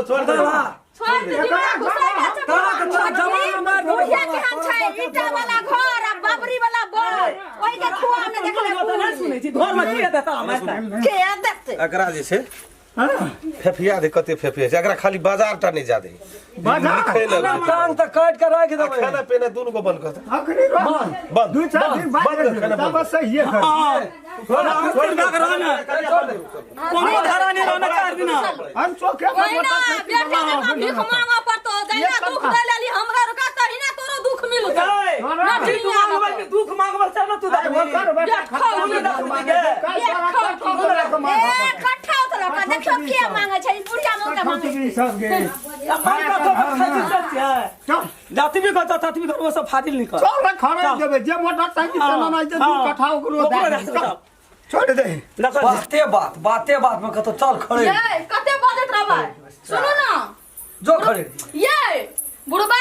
छोड़ दे छोड़ दे बुढ़िया के हम छै ईटा वाला घर आ बाबरी वाला बर ओइ के खुआ में देखले ना सुनै छी घर में की देता हमरा के देखते एकरा जे छै फेफिया दे कते फेफिया छै एकरा खाली बाजार टा नहीं जा दे बाजार टांग त काट के राख देबै खाना पीना दोनों को बंद कर दे आखिरी बंद 2-4 दिन बाद तब सही है छोड़ ना कराना कोनो घराने रहना कर देना हम चौके पर ना बेटे के भीख मांगा पड़तो दैना दुख दे लेली हमरा रुका तही ना तोरो दुख मिलतो ना ठीक मांगबल के दुख मांगबल चल तू कट्ठा उतरा का देखो के मांगे छै बुढ़िया मांगे मांगे सब गे जाति भी कहता था तुम घर में सब फाजिल निकल चल रे खड़ा देबे जे मोटरसाइकिल चलाना जे 2 कट्ठा ओकरो दे छोड़ दे बाते बात में कहतो चल खड़े ये कते बजत रहबे सुनो ना जो खड़े ये बुढ़बा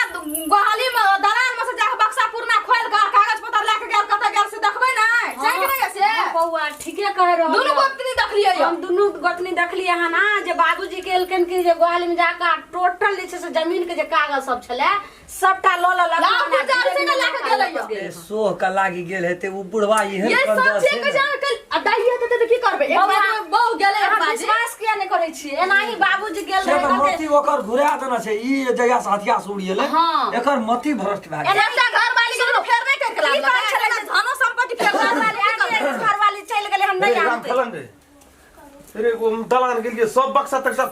गोहाली में दलान में से जा बक्सा पूर्णा खोल के कागज पत्र लेके गेल कत गेल से देखबै ना छै कि नहीं से बौआ ठीके कह रहल दुनु गोतनी देखलिए हम दुनु गोतनी देखलिए हन ना जे बाबूजी के एलकन कि जे गोहाली में जाका टोटल जे छै से जमीन के जे कागज सब छले सबटा ल ल लगा से के लेके गेलै सोह का लागी गेल हेते उ बुढ़वा इहे ये सब से के जान के अदाई हेते त की करबे एक बार बहु गेलै हम विश्वास किया नहीं करै छी एनाही बाबूजी गेल रहे मती ओकर घुरा देना छै ई जगह साथिया उड़िएले एकर मती भ्रष्ट भए गेल एना घर वाली के फेर नहीं कर के लागल धनो संपत्ति फेर घर वाली आगे घर वाली चल गेले हम नहीं आते अरे वो दलान के लिए सब बक्सा तक सब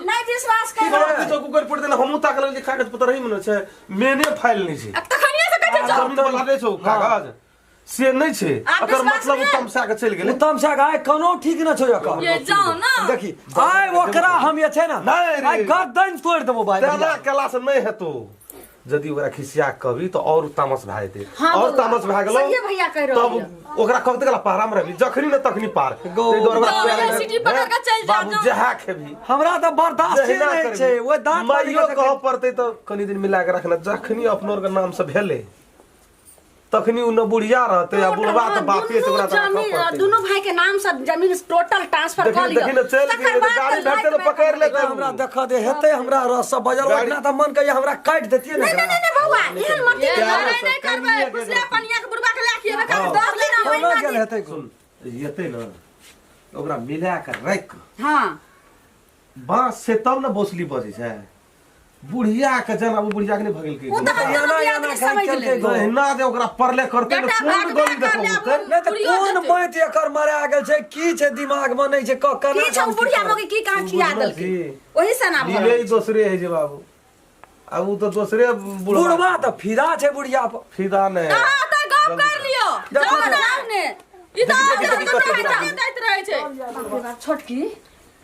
नहीं विश्वास कर जो कुकर पड़ देला हमू ताकल जे कागज पत्र ही मन छै मेने फाइल नहीं छै तखनिया से कते जमीन वाला दे छौ कागज से नहीं छै एकर मतलब तमसा के चल गेलै तमसा गाय कोनो ठीक न छै एकर ये जाओ ना देखी आय ओकरा हम ये छै ना आय गर्दन तोड़ देबो भाई दादा कला से नहीं हेतौ यदि ओकरा खिसिया कभी तो और तामस भाई दे और तामस भाग गेलो सही भैया कह रहल तब ओकरा कहते गला पारा में रही जखनी न तखनी पार ते दरबार सिटी पकड़ के चल जा बाबू जहा खेबी हमरा त बर्दाश्त नहीं छै ओ दांत माइयो कह पड़ते तो कनी दिन मिला के रखना जखनी अपनों के नाम से भेले तखनी उ न बुढ़िया रहते या बुढ़वा त बापे से ओकरा जमीन दोनों भाई के नाम से जमीन टोटल ट्रांसफर कर लियो देखिन चल गेल गाड़ी भेटते तो पकड़ लेते हमरा देख दे हेते हमरा रस बजल ओतना त मन के हमरा काट देतिए ना नहीं बौआ एहन मत नहीं करबै पुछले पनिया के बुढ़वा के लाखिए का 10 दिन होइना गेल हेते सुन येते न ओकरा मिला के रख हां बांस से तब न बोसली बजे छै बुढ़िया के जना वो बुढ़िया के नहीं भगल के वो तो समझ ले ना दे ओकरा परले करते न कोन गोली देखो नहीं त कोन मैत एकर मारा गेल छै की छै दिमाग में नहीं छै कना की छ बुढ़िया मोगे की कहां खिया देल के ओही से ना दिले दूसरे है जे बाबू अब वो तो दूसरे बुढ़वा त फिदा छै बुढ़िया पर फिदा ने हां त गप कर लियो जाओ ने ई त दैत रहे छै छोटकी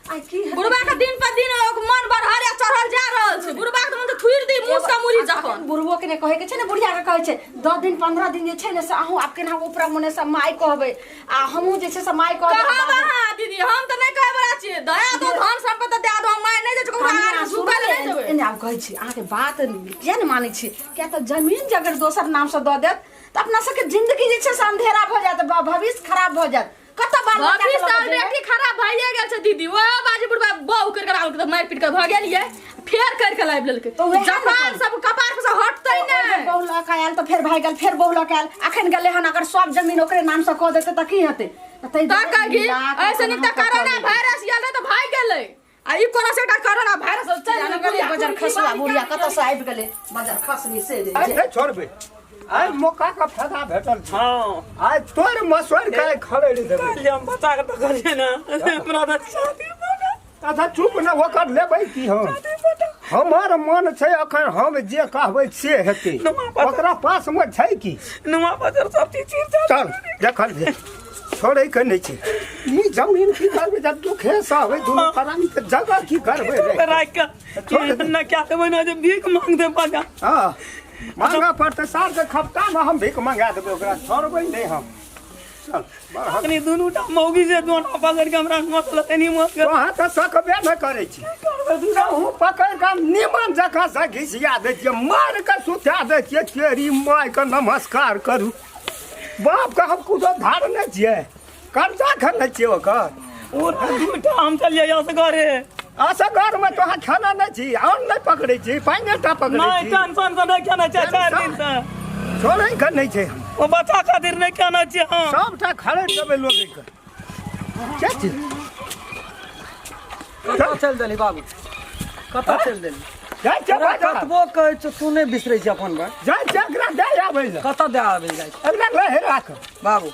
आई की बुढ़वा के दिन पर दिन मन बढ़हरे चढ़ल जा रहल छै बुढ़वा के मन त थुइर दी मुंह से मुरी जखन बुढ़वो के ने कहे के छै ने बुढ़िया के कहे छै 10 दिन 15 दिन जे छै ने से अहू आपके ना ऊपर मने से माई कहबे आ हमहू जे छै से माई कहबे हां दीदी हम त नहीं कहे बला छी दया दो धन संपत्ति दे दो माई नहीं जे ओकरा सुकल नहीं देबे एने आप कहे छी आहा के बात किया ने माने छी क्या त जमीन जगर दोसर नाम से द देत त अपना सबके जिंदगी जे छै से अंधेरा भ जात भविष्य खराब भ जात कत बार भविष्य ऑलरेडी खराब भइए गेल छै दीदी ओ बाजी बुढ़वा बहु कर के आउल मार पीट के भ गेलिए फेर कर के लाइव लेलके जपान सब कपार पे से हटतै नै बहुला कायल त फेर भाई गेल फेर बहुला कायल अखन गेले हन अगर सब जमीन ओकरे नाम से क देते त की हेतै त कहि ऐसे नहीं त कोरोना वायरस आले त भाग गेलै आ ई कोना से कोरोना वायरस चल गेलै बजर खसवा बुढ़िया कत से आबि गेलै बजर खसनी से अरे छोड़ बे आई मौका का फायदा भेटल हां आई तोर मसवर के खड़े देबे हम बता के त करिए ना हमरा त शादी बना तथा चुप न होकर लेबै की हमर मन छै अखन हम जे कहबै से हेतै ओकरा पास में छै की नुमा बाजार सब चीज चल देखल दे छोड़ै के नहीं छै ई जमीन की करबै जब दुख है सब दुनु परानी के जगह की करबै रे राख के न क्या देबै ना जे भीख मांग दे बाजा हां मांगा पड़ते साल के खपता में हम भीख मंगा देबै ओकरा छोड़बै नहीं हम चल अखनी दुनुटा मौगी से दोना पकड़ के हमरा मतलब नहीं मत वहां त सकबे न करै छी हूँ पकड़ के निमन जगह से घिसिया दै छियै मार के सुता दै छियै तेरी माय के नमस्कार करू बाप के हम कुदो धारने छियै कर्जा खरने छियै ओकर हम चलिए असगरे असगर में तो खाना नहीं छी और नहीं पकड़े छी पानी टा पकड़े नहीं छी टेंशन से नहीं खाना चाहिए 4 दिन से छोड़े कर नहीं छे वो बच्चा खातिर नहीं खाना चाहिए हम सबटा खड़े देबे लोग के क्या चीज कतऽ चल देली बाबू कतऽ चल देली जाय छै बाजार कतबो कहै छ तू नहि बिसरै छी अपन बात जाय छै एकरा दे आबै ले कतऽ दे आबै जाइ छै एकरा ले राख बाबू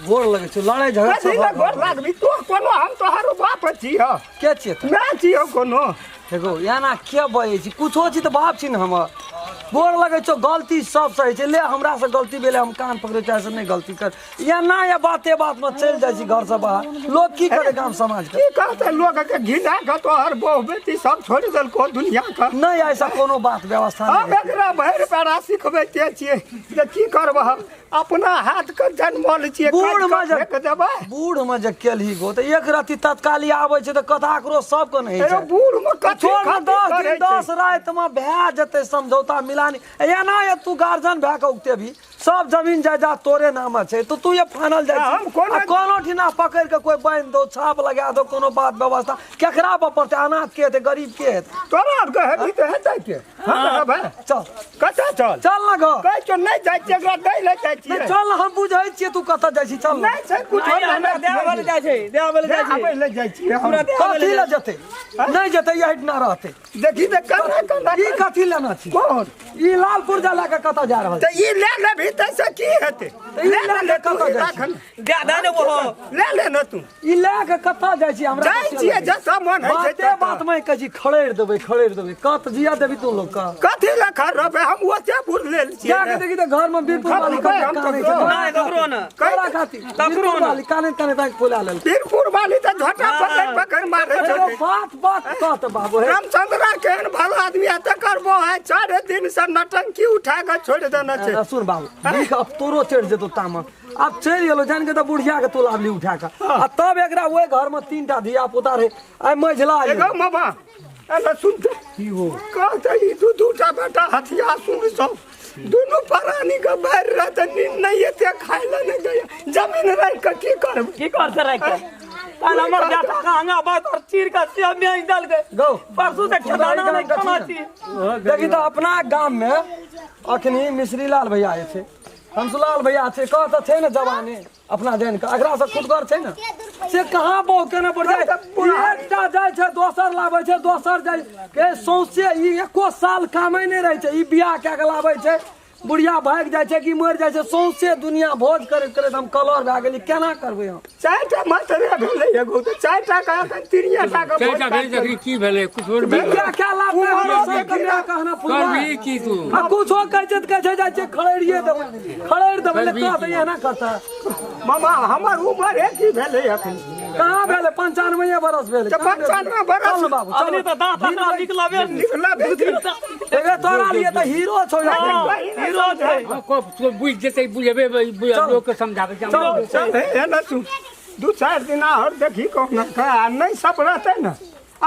गोर लगै छै लड़ाई झगड़ा कथी ले गोर लागबी तो कोनो हम तोहर बाप छी ह के छियै तू मैं छी हो कोनो देखो एना के बजै छी कुछो छी तऽ बाप छी ने हमर गोर लगै छौ गलती सब सही छै ले हमरा से गलती भेलै हम कान पकड़े चाहे से नहीं गलती कर एना या बाते बात में चल जाइ छी घर से बाहर लोग की करे गांव समाज के की कहते लोग के घिना के तोहर बहु बेटी सब छोड़ देल को दुनिया का नहीं ऐसा कोनो बात व्यवस्था हम नहीं एकरा भैर पैरा सिखबैते छियै जे की करबह अपना हाथ के जन्मल छियै बूढ़ में काट के देबै बूढ़ में जे केलही गो तो एक राति तत्काली आबै छै तऽ कथा करो सब को नहीं अरे छै बूढ़ में कथी छोड़ में 10 करे दिन 10 रात में भए जेतै समझौता मिलानी एना ये तू गार्जियन भए के उगते भी सब जमीन जायदाद तोरे नाम छै तो तू ये फाइनल जाय हम कोनो ठिना पकड़ के कोई बांध दो छाप लगा दो कोनो बात व्यवस्था केकरा पर पड़ते अनाथ के हेतै गरीब के हेतै तोरा के हेबी त हेतै के हां भाई चल कतऽ चल चल ना गो कहै छौ नहीं जाइ छै एकरा दै ले जाइ छियै चल ना हम बुझै छियै तू कतऽ जाइ छी चल ना नहीं छै कुछ हमरा देवल जाइ छै आबै ले जाइ छियै हम कथी ले जेतै नहीं जेतै यही ना रहतै देखी त कना ई कथी लेना छी कोन ई लाल पुर्जा ला के कतऽ जा रहल त ई ले ले भी त से की हेतै ले ले कतऽ जाइ छी दे ने वो ले ले न तू ई ले के कतऽ जाइ छी हमरा जाइ छियै जतऽ मन होइ छै बाते बात में कहै छी खड़ेर देबै कत जिया देबी तू लोग का कथी ले खा रहबे हम ओते बुर लेल छियै क्या कहते कि तो घर में बीरपुर वाली हम तो काने नहीं ककरो ना करा खाती बीरपुर वाली काने तक बोला ले बीरपुर वाली त झोटा पकड़ मारे छै बात कहत बाबू है रामचंद्रा केहन भला आदमी है त करबो है 4 दिन से नटंकी उठा के छोड़ देना छै सुन बाबू देख अब तोरो चढ़ जेतो तामा अब चल गेलो जान के तो बुढ़िया के तू लावली उठा के आ तब एकरा ओए घर में 3टा धिया पुता रहे आई मझला एगो मामा एना सुन की हो कहते ई दूटा बेटा हथिया सुन सब दोनों प्राणी के बाहर रहते नहीं एते खाए ले नहीं गया जमीन रह के की करब की करते रह के काल हमर बेटा का अंगा बात और चीर का से में डाल गए गो परसों से ठिकाना नहीं खाना छी देखी तो अपना गांव में अखनी मिश्री लाल भैया आए थे हंसलाल भैया थे कहते थे ना जवानी अपना जैन का अगरा से खुदगर थे ना से कहाँ बहु केना पड़ जाए एकटा जाय छै दोसर लाबै छै दोसर जाय के सौंसे ई एको साल कामे नहीं रहे छै ई बियाह के के लाबै छै बुढ़िया भाग जाय छै कि मर जाय छै सौंसे दुनिया भोज करैत करैत हम कलर भए गेली केना करबै हम 4टा मात्र भेलै एगो त 4टा का 3टा का 4टा भेलै जकरी की भेलै कुछ और भेलै क्या लाभ है कन्या कहना पूरा करबी की तू आ कुछ हो कहै छै जाय छै खड़ेरिए देबै खड़ेर देबै ले कहत एना करता मामा हमर उम्र है की भेलै अखन कहाँ भेलै 95 बरस भेलै त 95 बरस चल बाबू चल अभी तो दांत अपना निकलबे निकला एगो तोरा लिए त हीरो छौ हीरो छै को बुझ जेतै बुझेबे लोग के समझाबे चल एना तू 2-4 दिन और देखी कौन का नहीं सब रहते ना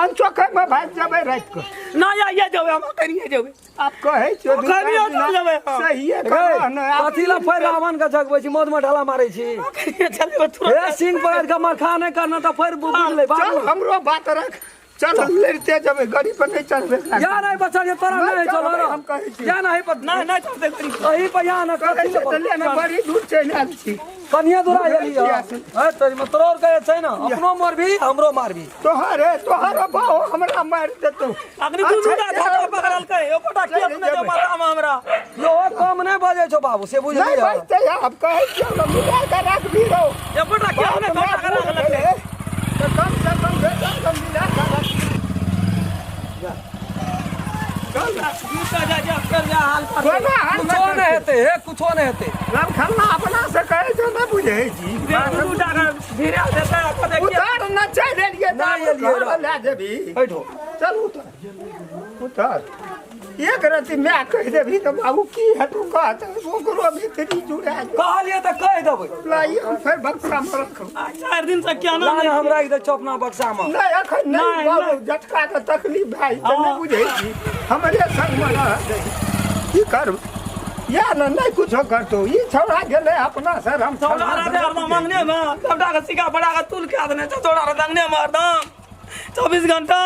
अनचोखे में भाग जाबे रात को ना या ये जबे हम करिए जबे आप कहे छो करिए जबे सही है कहना कथी ला फेर रावण के जगबै छी मौज में ढाला मारै छी चले हे सिंह पकड़ के मखा नहीं करना तो फिर बुझ ले बाबू चल हमरो बात रख चल लड़ते जबे गाड़ी पर नहीं चलबे या नहीं बच्चा ये तोरा नहीं चलो रे हम कहे छी या नहीं पर ना ना चलते करी कहीं पे या ना कहे कथी छी त लेना बड़ी दूर चल आल छी कनिया दूरा गेली है तोरी में तोर के छै ना अपनो मारबी हमरो मारबी तोहर बाहो हमरा मार देतो अग्नि तू झूठा धागा पकड़ल के ओकोटा केस में जे मारा हमरा यो कम नहीं बजे छो बाबू से बुझ नहीं लिया बचते आप कहे छी हम मिला के रख भी रहो ओकोटा केस में पकड़ल के तो कम से कम बेटा हम मिला के रख चल झूठा जा कर जा हाल पर कोना हाल कुछो नहीं हेते हे कुछो नहीं हेते राम खन्ना अपना से कहे जो ना बुझे जी झूठा का धीरे देता को देखिए उतार न चल लिए ना एलिए ले जेबी बैठो चल उतार एक रति मैं कह देबी तो बाबू की है तू कहत ओकरो भीतरी जुड़ा कहलिए त कह देबै लाई हम फिर बक्सा में रखो 4 दिन से क्या ना लान हमरा इधर चौपना बक्सा में नहीं अखन नहीं बाबू झटका के तकलीफ भाई तो नहीं बुझे छी हमरे संग में रह गई की कर या नहीं कुछ करतो ई छौड़ा गेले अपना सर हम छोड़ा रहे हरदम मांगने में सबटा के सिक्का पड़ा के तुल के आदने छोड़ा रहे मांगने में हरदम 24 घंटा